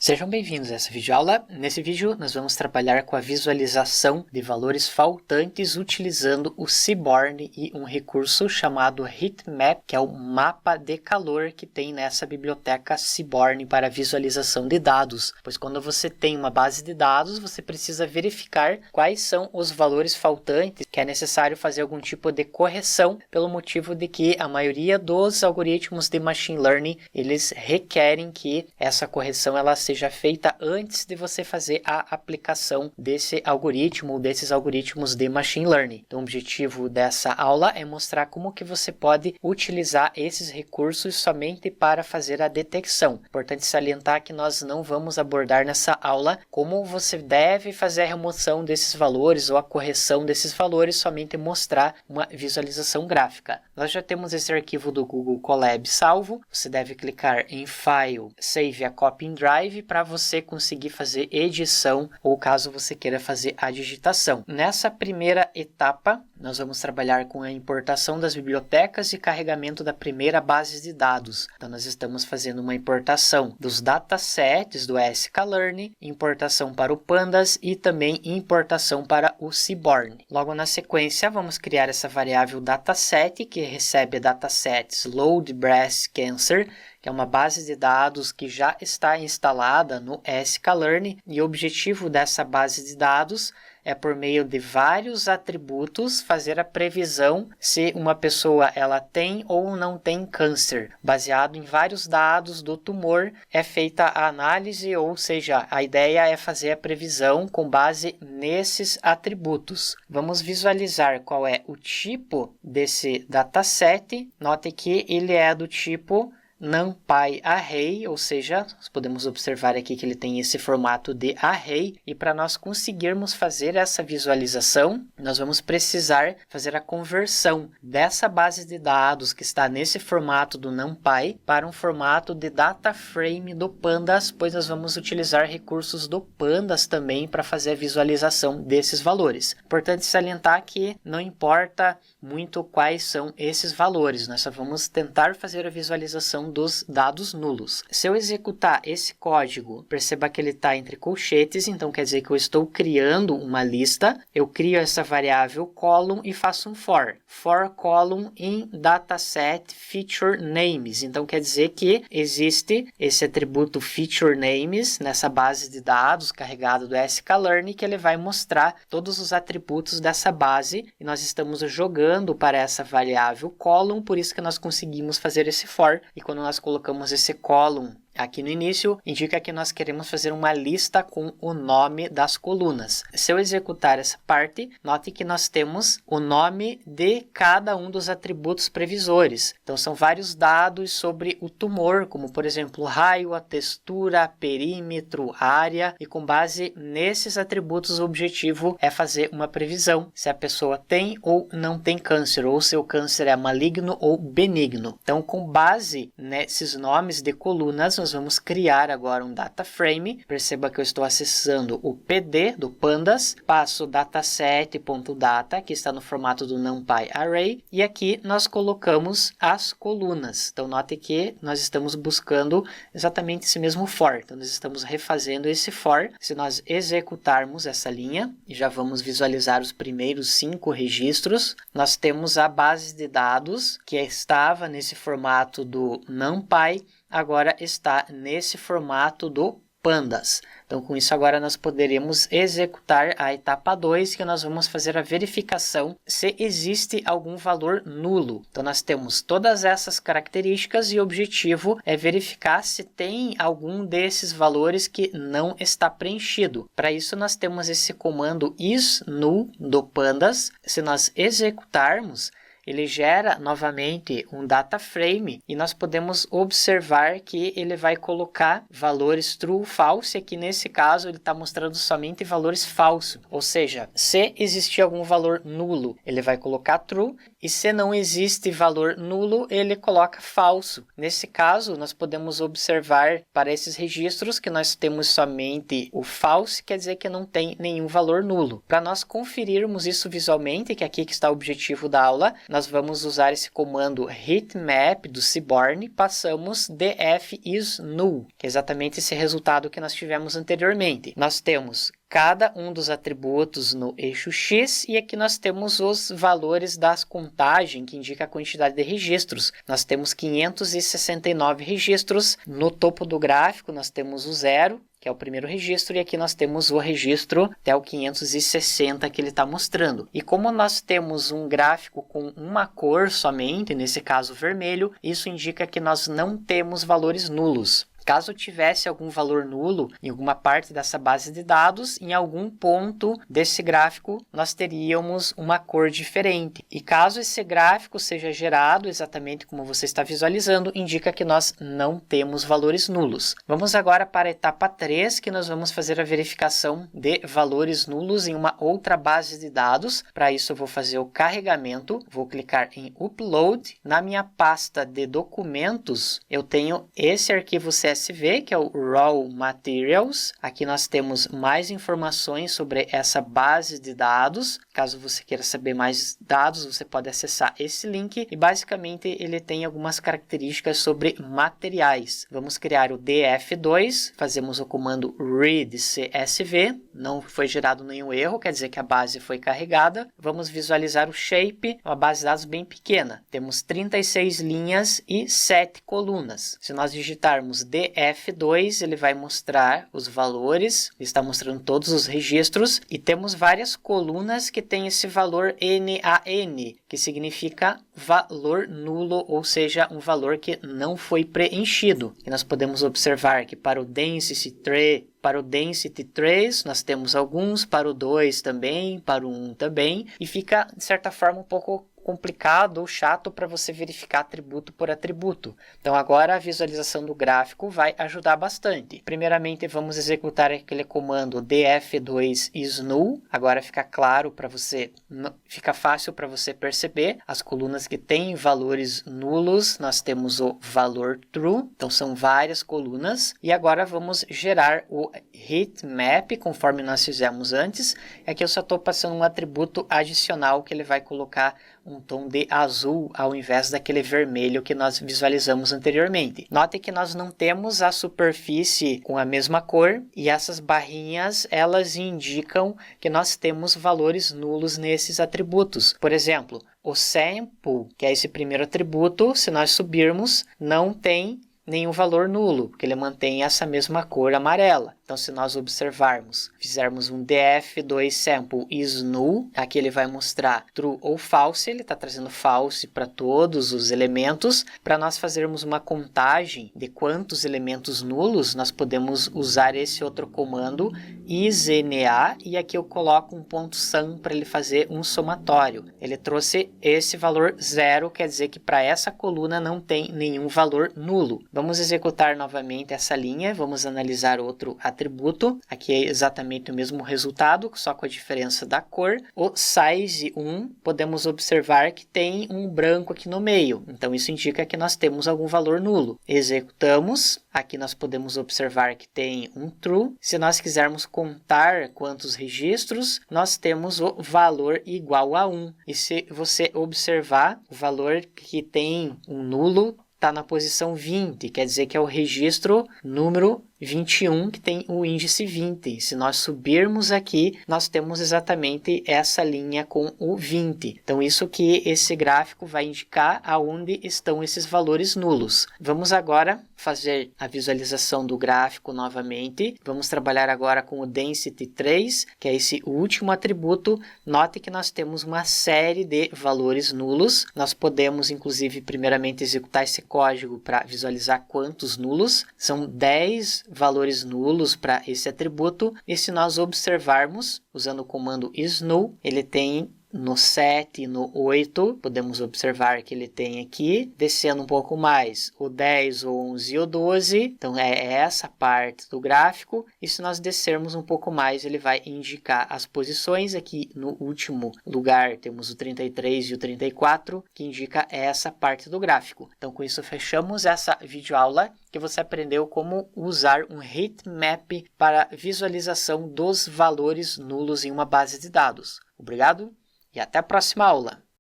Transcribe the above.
Sejam bem-vindos a essa videoaula. Nesse vídeo, nós vamos trabalhar com a visualização de valores faltantes utilizando o Seaborn e um recurso chamado Heatmap, que é o mapa de calor que tem nessa biblioteca Seaborn para visualização de dados. Pois quando você tem uma base de dados, você precisa verificar quais são os valores faltantes, que é necessário fazer algum tipo de correção, pelo motivo de que a maioria dos algoritmos de Machine Learning, eles requerem que essa correção ela seja feita antes de você fazer a aplicação desse algoritmo ou desses algoritmos de Machine Learning. Então, o objetivo dessa aula é mostrar como que você pode utilizar esses recursos somente para fazer a detecção. Importante salientar que nós não vamos abordar nessa aula como você deve fazer a remoção desses valores ou a correção desses valores, somente mostrar uma visualização gráfica. Nós já temos esse arquivo do Google Colab salvo. Você deve clicar em File, Save a Copy in Drive para você conseguir fazer edição ou caso você queira fazer a digitação. Nessa primeira etapa, nós vamos trabalhar com a importação das bibliotecas e carregamento da primeira base de dados. Então, nós estamos fazendo uma importação dos datasets do sklearn, importação para o Pandas e também importação para o Seaborn. Logo na sequência, vamos criar essa variável dataset, que recebe datasets Load Breast Cancer, que é uma base de dados que já está instalada no sklearn, e o objetivo dessa base de dados é, por meio de vários atributos, fazer a previsão se uma pessoa ela tem ou não tem câncer. Baseado em vários dados do tumor, é feita a análise, ou seja, a ideia é fazer a previsão com base nesses atributos. Vamos visualizar qual é o tipo desse dataset. Note que ele é do tipo NumPy Array, ou seja, nós podemos observar aqui que ele tem esse formato de array, e para nós conseguirmos fazer essa visualização, nós vamos precisar fazer a conversão dessa base de dados que está nesse formato do NumPy para um formato de data frame do Pandas, pois nós vamos utilizar recursos do Pandas também para fazer a visualização desses valores. Importante salientar que não importa muito quais são esses valores, nós só vamos tentar fazer a visualização dos dados nulos. Se eu executar esse código, perceba que ele está entre colchetes, então quer dizer que eu estou criando uma lista. Eu crio essa variável column e faço um for column in dataset feature names. Então quer dizer que existe esse atributo feature names nessa base de dados carregada do sklearn, que ele vai mostrar todos os atributos dessa base, e nós estamos jogando para essa variável column, por isso que nós conseguimos fazer esse for. E quando nós colocamos esse column aqui no início, indica que nós queremos fazer uma lista com o nome das colunas. Se eu executar essa parte, note que nós temos o nome de cada um dos atributos previsores. Então, são vários dados sobre o tumor, como, por exemplo, raio, a textura, perímetro, área, e com base nesses atributos, o objetivo é fazer uma previsão se a pessoa tem ou não tem câncer, ou se o câncer é maligno ou benigno. Então, com base nesses nomes de colunas, nós vamos criar agora um data frame. Perceba que eu estou acessando o PD do Pandas, passo dataset.data, que está no formato do NumPy Array, e aqui nós colocamos as colunas. Então, note que nós estamos buscando exatamente esse mesmo for. Então, nós estamos refazendo esse for. Se nós executarmos essa linha, e já vamos visualizar os primeiros 5 registros, nós temos a base de dados que estava nesse formato do NumPy, agora está nesse formato do Pandas. Então, com isso, agora nós poderemos executar a etapa 2, que nós vamos fazer a verificação se existe algum valor nulo. Então, nós temos todas essas características e o objetivo é verificar se tem algum desses valores que não está preenchido. Para isso, nós temos esse comando isNull do Pandas. Se nós executarmos, ele gera novamente um data frame e nós podemos observar que ele vai colocar valores true ou false. Aqui nesse caso ele está mostrando somente valores falsos, ou seja, se existir algum valor nulo ele vai colocar true, e se não existe valor nulo, ele coloca falso. Nesse caso, nós podemos observar para esses registros que nós temos somente o false, quer dizer que não tem nenhum valor nulo. Para nós conferirmos isso visualmente, que aqui que está o objetivo da aula, nós vamos usar esse comando heatmap do Seaborn, passamos df is null, que é exatamente esse resultado que nós tivemos anteriormente. Nós temos cada um dos atributos no eixo X, e aqui nós temos os valores das contagens, que indica a quantidade de registros. Nós temos 569 registros. No topo do gráfico, nós temos o 0, que é o primeiro registro, e aqui nós temos o registro até o 560 que ele está mostrando. E como nós temos um gráfico com uma cor somente, nesse caso vermelho, isso indica que nós não temos valores nulos. Caso tivesse algum valor nulo em alguma parte dessa base de dados, em algum ponto desse gráfico nós teríamos uma cor diferente. E caso esse gráfico seja gerado exatamente como você está visualizando, indica que nós não temos valores nulos. Vamos agora para a etapa 3, que nós vamos fazer a verificação de valores nulos em uma outra base de dados. Para isso eu vou fazer o carregamento, vou clicar em Upload. Na minha pasta de documentos eu tenho esse arquivo CSV, que é o Raw Materials. Aqui nós temos mais informações sobre essa base de dados. Caso você queira saber mais dados, você pode acessar esse link e basicamente ele tem algumas características sobre materiais. Vamos criar o df2, fazemos o comando read CSV, não foi gerado nenhum erro, quer dizer que a base foi carregada. Vamos visualizar o shape, uma base de dados bem pequena. Temos 36 linhas e 7 colunas. Se nós digitarmos df2, ele vai mostrar os valores, está mostrando todos os registros, e temos várias colunas que tem esse valor NaN, que significa valor nulo, ou seja, um valor que não foi preenchido. E nós podemos observar que para o Density 3 nós temos alguns, para o 2 também, para o 1 também, e fica de certa forma um pouco complicado ou chato para você verificar atributo por atributo. Então agora a visualização do gráfico vai ajudar bastante. Primeiramente vamos executar aquele comando df2 is null. Agora fica claro para você, fica fácil para você perceber as colunas que têm valores nulos. Nós temos o valor true, então são várias colunas. E agora vamos gerar o heatmap conforme nós fizemos antes. Aqui eu só estou passando um atributo adicional que ele vai colocar um tom de azul ao invés daquele vermelho que nós visualizamos anteriormente. Note que nós não temos a superfície com a mesma cor e essas barrinhas elas indicam que nós temos valores nulos nesses atributos. Por exemplo, o sample, que é esse primeiro atributo, se nós subirmos, não tem nenhum valor nulo, porque ele mantém essa mesma cor amarela. Então, se nós observarmos, fizermos um df2 sample is null, aqui ele vai mostrar true ou false, ele está trazendo false para todos os elementos. Para nós fazermos uma contagem de quantos elementos nulos, nós podemos usar esse outro comando, isNA, e aqui eu coloco um ponto sum para ele fazer um somatório. Ele trouxe esse valor 0, quer dizer que para essa coluna não tem nenhum valor nulo. Vamos executar novamente essa linha, vamos analisar outro atributo. Aqui é exatamente o mesmo resultado, só com a diferença da cor. O size1, podemos observar que tem um branco aqui no meio, então isso indica que nós temos algum valor nulo. Executamos, aqui nós podemos observar que tem um true. Se nós quisermos contar quantos registros, nós temos o valor igual a 1. E se você observar, o valor que tem um nulo está na posição 20, quer dizer que é o registro número 21, que tem o índice 20. Se nós subirmos aqui, nós temos exatamente essa linha com o 20. Então, isso que esse gráfico vai indicar aonde estão esses valores nulos. Vamos agora fazer a visualização do gráfico novamente. Vamos trabalhar agora com o Density 3, que é esse último atributo. Note que nós temos uma série de valores nulos. Nós podemos, inclusive, primeiramente executar esse código para visualizar quantos nulos. São 10 valores nulos para esse atributo, e se nós observarmos, usando o comando isNull, ele tem no 7 e no 8, podemos observar que ele tem aqui, descendo um pouco mais, o 10, o 11 e o 12, então é essa parte do gráfico, e se nós descermos um pouco mais, ele vai indicar as posições. Aqui no último lugar temos o 33 e o 34, que indica essa parte do gráfico. Então com isso fechamos essa videoaula, que você aprendeu como usar um heatmap para visualização dos valores nulos em uma base de dados. Obrigado! E até a próxima aula!